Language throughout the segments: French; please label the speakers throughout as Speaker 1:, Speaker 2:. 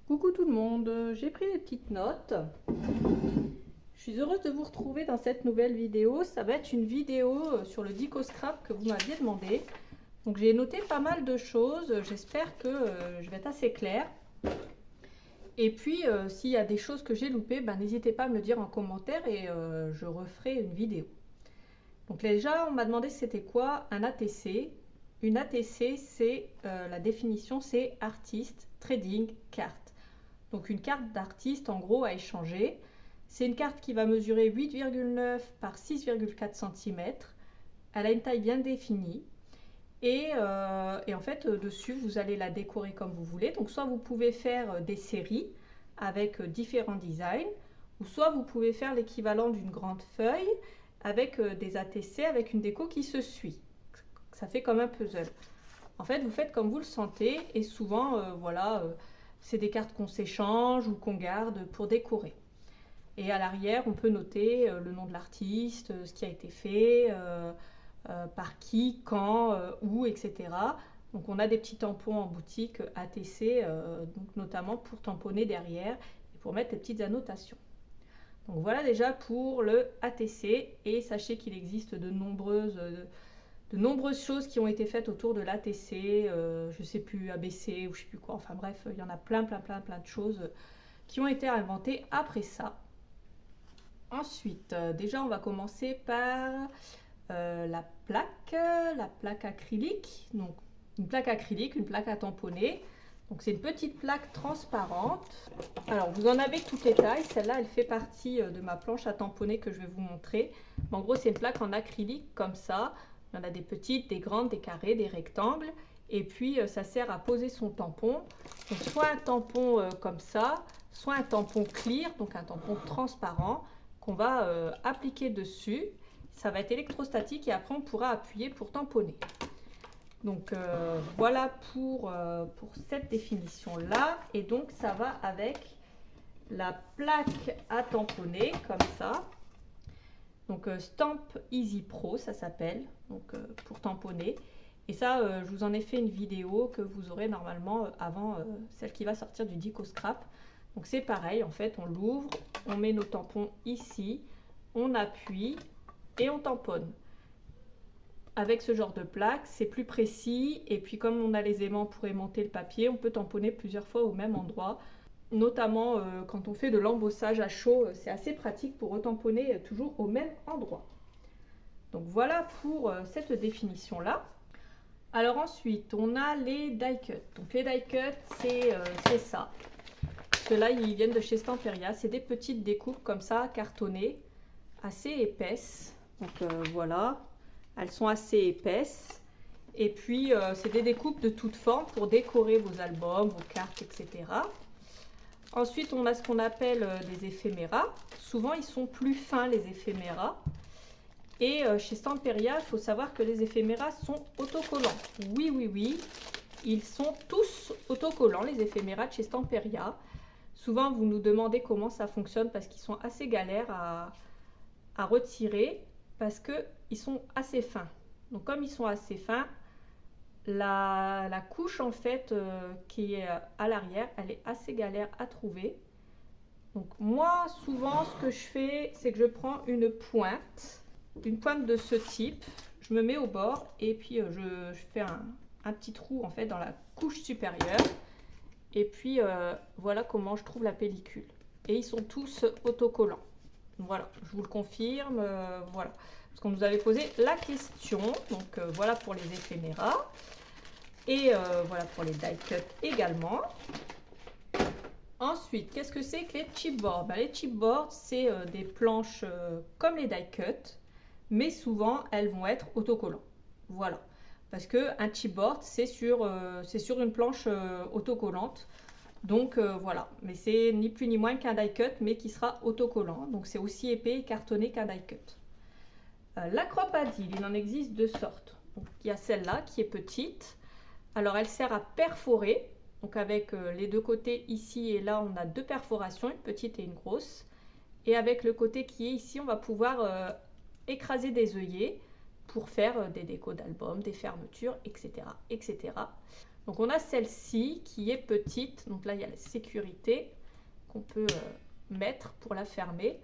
Speaker 1: Coucou tout le monde, j'ai pris des petites notes. Je suis heureuse de vous retrouver dans cette nouvelle vidéo. Ça va être une vidéo sur le Dicoscrap que vous m'aviez demandé. Donc j'ai noté pas mal de choses, j'espère que je vais être assez claire. Et puis s'il y a des choses que j'ai loupées, n'hésitez pas à me le dire en commentaire et je referai une vidéo. Donc déjà on m'a demandé c'était quoi un ATC. Une ATC, c'est la définition, c'est Artist Trading Card. Donc une carte d'artiste en gros à échanger. C'est une carte qui va mesurer 8,9 par 6,4 cm. Elle a une taille bien définie. Et en fait, dessus, vous allez la décorer comme vous voulez. Donc soit vous pouvez faire des séries avec différents designs, ou soit vous pouvez faire l'équivalent d'une grande feuille avec des ATC, avec une déco qui se suit. Ça fait comme un puzzle. En fait, vous faites comme vous le sentez, et souvent, c'est des cartes qu'on s'échange ou qu'on garde pour décorer. Et à l'arrière, on peut noter le nom de l'artiste, ce qui a été fait, par qui, quand, où, etc. Donc on a des petits tampons en boutique ATC, donc notamment pour tamponner derrière et pour mettre des petites annotations. Donc voilà déjà pour le ATC, et sachez qu'il existe de nombreuses choses qui ont été faites autour de l'ATC, je sais plus, ABC ou je sais plus quoi, enfin bref, il y en a plein de choses qui ont été inventées après ça. Ensuite, déjà on va commencer par la plaque acrylique. Donc une plaque acrylique, une plaque à tamponner. Donc c'est une petite plaque transparente. Alors vous en avez toutes les tailles. Celle-là, elle fait partie de ma planche à tamponner que je vais vous montrer. Mais en gros, c'est une plaque en acrylique comme ça. Il y en a des petites, des grandes, des carrés, des rectangles. Et puis ça sert à poser son tampon. Donc soit un tampon comme ça, soit un tampon clear, donc un tampon transparent qu'on va appliquer dessus. Ça va être électrostatique et après on pourra appuyer pour tamponner. Donc voilà pour cette définition-là. Et donc ça va avec la plaque à tamponner comme ça. Donc Stamp Easy Pro, ça s'appelle, donc pour tamponner. Et ça, je vous en ai fait une vidéo que vous aurez normalement avant celle qui va sortir du Dicoscrap. Donc c'est pareil, en fait, on l'ouvre, on met nos tampons ici, on appuie et on tamponne. Avec ce genre de plaque, c'est plus précis, et puis comme on a les aimants pour aimanter le papier, on peut tamponner plusieurs fois au même endroit. Notamment quand on fait de l'embossage à chaud, c'est assez pratique pour retamponner toujours au même endroit. Donc voilà pour cette définition-là. Alors ensuite, on a les die cuts. Donc les die cuts, c'est ça. Ceux-là, ils viennent de chez Stamperia. C'est des petites découpes comme ça, cartonnées, assez épaisses. Donc voilà, elles sont assez épaisses. Et puis, c'est des découpes de toutes formes pour décorer vos albums, vos cartes, etc. Ensuite, on a ce qu'on appelle des éphéméras. Souvent, ils sont plus fins, les éphéméras. Et chez Stamperia, il faut savoir que les éphéméras sont autocollants. Oui, oui, oui, ils sont tous autocollants, les éphéméras de chez Stamperia. Souvent, vous nous demandez comment ça fonctionne parce qu'ils sont assez galères à retirer parce qu'ils sont assez fins. Donc, comme ils sont assez fins, la couche en fait qui est à l'arrière, elle est assez galère à trouver. Donc moi souvent ce que je fais, c'est que je prends une pointe de ce type, je me mets au bord et puis je fais un petit trou en fait dans la couche supérieure, et puis voilà comment je trouve la pellicule. Et ils sont tous autocollants. Voilà, je vous le confirme, voilà. Parce qu'on nous avait posé la question, donc voilà pour les éphéméras. Et voilà pour les die cuts également. Ensuite, qu'est-ce que c'est que les chipboards? Les chipboards, c'est des planches comme les die cuts, mais souvent elles vont être autocollants. Voilà, parce qu'un chipboard, c'est sur une planche autocollante. Donc voilà, mais c'est ni plus ni moins qu'un die cut, mais qui sera autocollant. Donc c'est aussi épais et cartonné qu'un die cut. La cropadille, il en existe deux sortes. Donc, il y a celle-là qui est petite. Alors elle sert à perforer, donc avec les deux côtés ici et là on a deux perforations, une petite et une grosse. Et avec le côté qui est ici, on va pouvoir écraser des œillets. pour faire des décos d'albums, des fermetures, etc., etc. Donc on a celle-ci qui est petite, donc là il y a la sécurité qu'on peut mettre pour la fermer.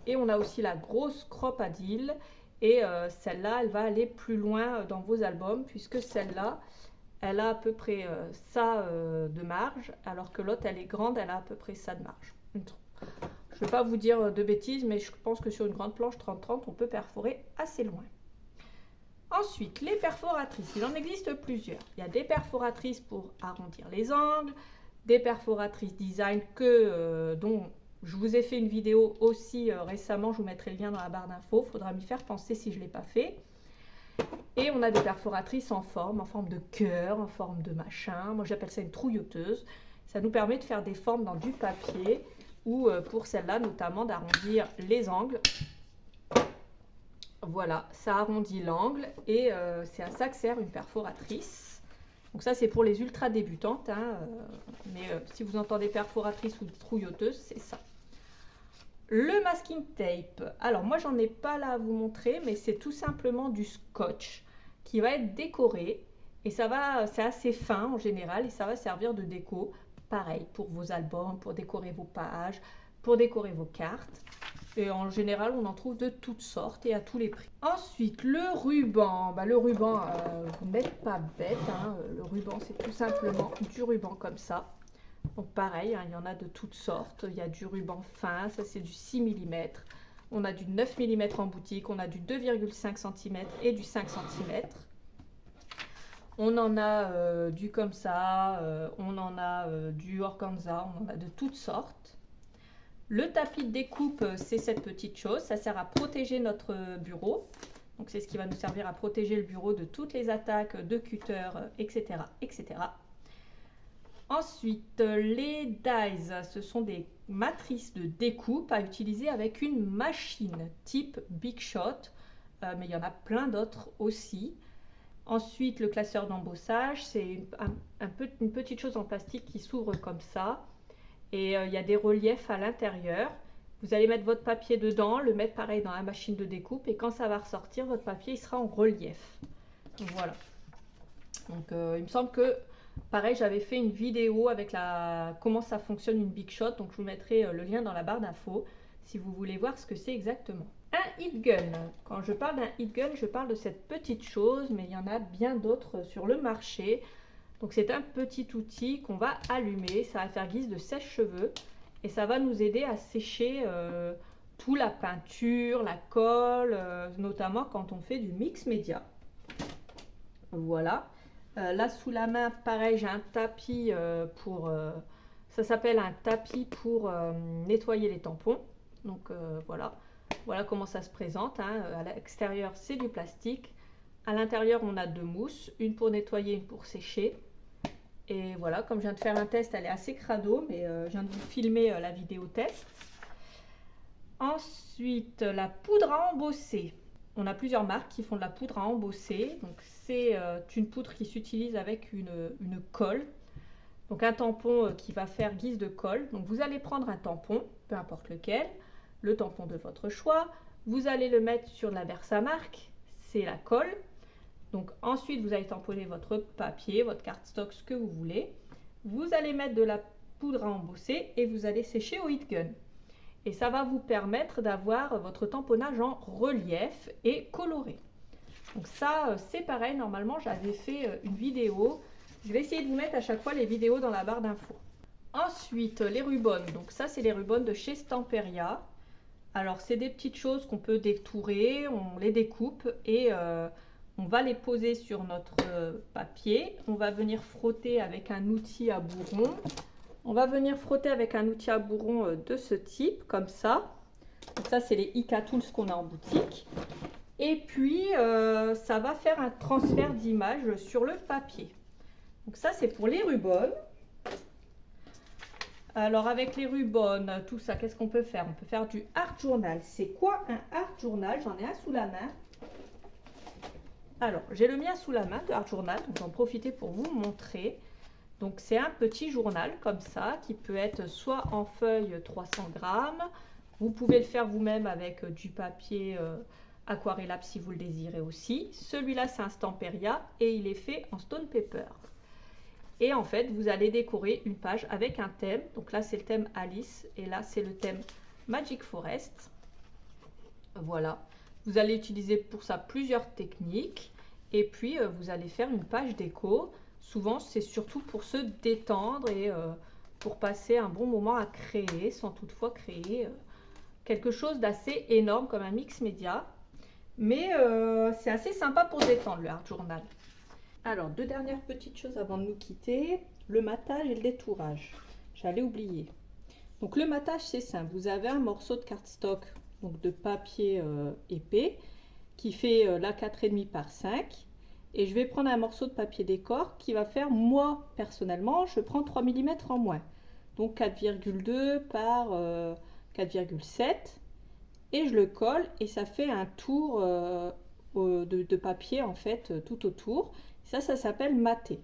Speaker 1: Et on a aussi la grosse crop à deal, et celle-là elle va aller plus loin dans vos albums, puisque celle-là elle a à peu près ça de marge, alors que l'autre elle est grande, elle a à peu près ça de marge. Je ne vais pas vous dire de bêtises, mais je pense que sur une grande planche 30-30 on peut perforer assez loin. Ensuite, les perforatrices, il en existe plusieurs. Il y a des perforatrices pour arrondir les angles, des perforatrices design dont je vous ai fait une vidéo aussi récemment, je vous mettrai le lien dans la barre d'infos, il faudra m'y faire penser si je ne l'ai pas fait. Et on a des perforatrices en forme de cœur, en forme de machin, moi j'appelle ça une trouilloteuse. Ça nous permet de faire des formes dans du papier, ou pour celle-là notamment d'arrondir les angles. Voilà, ça arrondit l'angle et c'est à ça que sert une perforatrice. Donc ça c'est pour les ultra débutantes, hein, mais si vous entendez perforatrice ou trouilloteuse, c'est ça. Le masking tape, alors moi j'en ai pas là à vous montrer, mais c'est tout simplement du scotch qui va être décoré et c'est assez fin en général et ça va servir de déco. Pareil pour vos albums, pour décorer vos pages, pour décorer vos cartes. Et en général, on en trouve de toutes sortes et à tous les prix. Ensuite, le ruban. Le ruban, vous n'êtes pas bête, hein. Le ruban, c'est tout simplement du ruban comme ça. Donc pareil, hein, il y en a de toutes sortes. Il y a du ruban fin, ça c'est du 6 mm. On a du 9 mm en boutique, on a du 2,5 cm et du 5 cm. On en a du comme ça, on en a du organza, on en a de toutes sortes. Le tapis de découpe, c'est cette petite chose, ça sert à protéger notre bureau. Donc c'est ce qui va nous servir à protéger le bureau de toutes les attaques de cutter, etc., etc. Ensuite, les dies, ce sont des matrices de découpe à utiliser avec une machine type Big Shot, mais il y en a plein d'autres aussi. Ensuite, le classeur d'embossage, c'est une petite chose en plastique qui s'ouvre comme ça. Et il y a des reliefs à l'intérieur. Vous allez mettre votre papier dedans, le mettre pareil dans la machine de découpe. Et quand ça va ressortir, votre papier il sera en relief. Donc, voilà. Donc il me semble que, pareil, j'avais fait une vidéo avec comment ça fonctionne une Big Shot. Donc je vous mettrai le lien dans la barre d'infos si vous voulez voir ce que c'est exactement. Un heat gun. Quand je parle d'un heat gun, je parle de cette petite chose, mais il y en a bien d'autres sur le marché. Donc c'est un petit outil qu'on va allumer, ça va faire guise de sèche-cheveux et ça va nous aider à sécher tout la peinture, la colle, notamment quand on fait du mix média. Voilà. Là sous la main, pareil, j'ai un tapis ça s'appelle un tapis pour nettoyer les tampons. Donc voilà. Voilà comment ça se présente, hein. À l'extérieur, c'est du plastique. À l'intérieur, on a deux mousses, une pour nettoyer, une pour sécher. Et voilà, comme je viens de faire un test, elle est assez crado, mais je viens de vous filmer la vidéo test. Ensuite, la poudre à embosser. On a plusieurs marques qui font de la poudre à embosser. Donc c'est une poudre qui s'utilise avec une colle. Donc un tampon qui va faire guise de colle. Donc vous allez prendre un tampon, peu importe lequel, le tampon de votre choix. Vous allez le mettre sur la Versamark, c'est la colle. Donc ensuite, vous allez tamponner votre papier, votre cardstock, ce que vous voulez. Vous allez mettre de la poudre à embosser et vous allez sécher au heat gun. Et ça va vous permettre d'avoir votre tamponnage en relief et coloré. Donc ça, c'est pareil. Normalement, j'avais fait une vidéo. Je vais essayer de vous mettre à chaque fois les vidéos dans la barre d'infos. Ensuite, les rubans. Donc ça, c'est les rubans de chez Stamperia. Alors, c'est des petites choses qu'on peut détourer. On les découpe et on va les poser sur notre papier. On va venir frotter avec un outil à bourron. On va venir frotter avec un outil à bourron de ce type, comme ça. Donc ça, c'est les IK Tools qu'on a en boutique. Et puis, ça va faire un transfert d'image sur le papier. Donc ça, c'est pour les rubans. Alors, avec les rubans, tout ça, qu'est-ce qu'on peut faire? On peut faire du art journal. C'est quoi un art journal? J'en ai un sous la main. Alors, j'ai le mien sous la main de art journal, donc j'en profite pour vous montrer. Donc, c'est un petit journal comme ça, qui peut être soit en feuille 300 grammes. Vous pouvez le faire vous-même avec du papier aquarellable si vous le désirez aussi. Celui-là, c'est un Stamperia et il est fait en stone paper. Et en fait, vous allez décorer une page avec un thème. Donc là, c'est le thème Alice et là, c'est le thème Magic Forest. Voilà. Vous allez utiliser pour ça plusieurs techniques. Et puis, vous allez faire une page déco. Souvent, c'est surtout pour se détendre et pour passer un bon moment à créer, sans toutefois créer quelque chose d'assez énorme comme un mix média. Mais c'est assez sympa pour se détendre, le Art Journal. Alors, deux dernières petites choses avant de nous quitter. Le matage et le détourage. J'allais oublier. Donc, le matage, c'est simple. Vous avez un morceau de cardstock, donc de papier épais, qui fait là 4,5 par 5. Et je vais prendre un morceau de papier décor qui va faire, moi, personnellement, je prends 3 mm en moins. Donc, 4,2 par 4,7. Et je le colle et ça fait un tour de papier, en fait, tout autour. Ça s'appelle mater.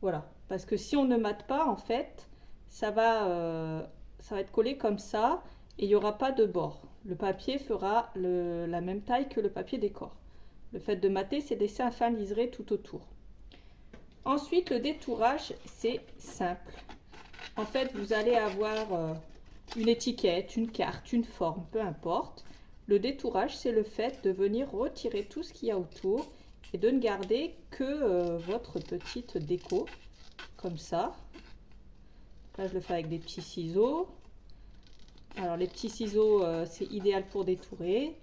Speaker 1: Voilà, parce que si on ne mate pas, en fait, ça va être collé comme ça et il n'y aura pas de bord. Le papier fera la même taille que le papier décor. Le fait de mater, c'est laisser un fin liseré tout autour. Ensuite, le détourage, c'est simple. En fait, vous allez avoir une étiquette, une carte, une forme, peu importe. Le détourage, c'est le fait de venir retirer tout ce qu'il y a autour et de ne garder que votre petite déco, comme ça. Là, je le fais avec des petits ciseaux. Alors, les petits ciseaux, c'est idéal pour détourer.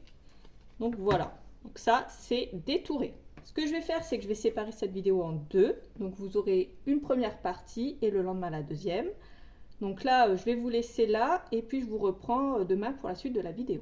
Speaker 1: Donc, voilà. Donc, ça, c'est détourer. Ce que je vais faire, c'est que je vais séparer cette vidéo en deux. Donc, vous aurez une première partie et le lendemain, la deuxième. Donc là, je vais vous laisser là et puis je vous reprends demain pour la suite de la vidéo.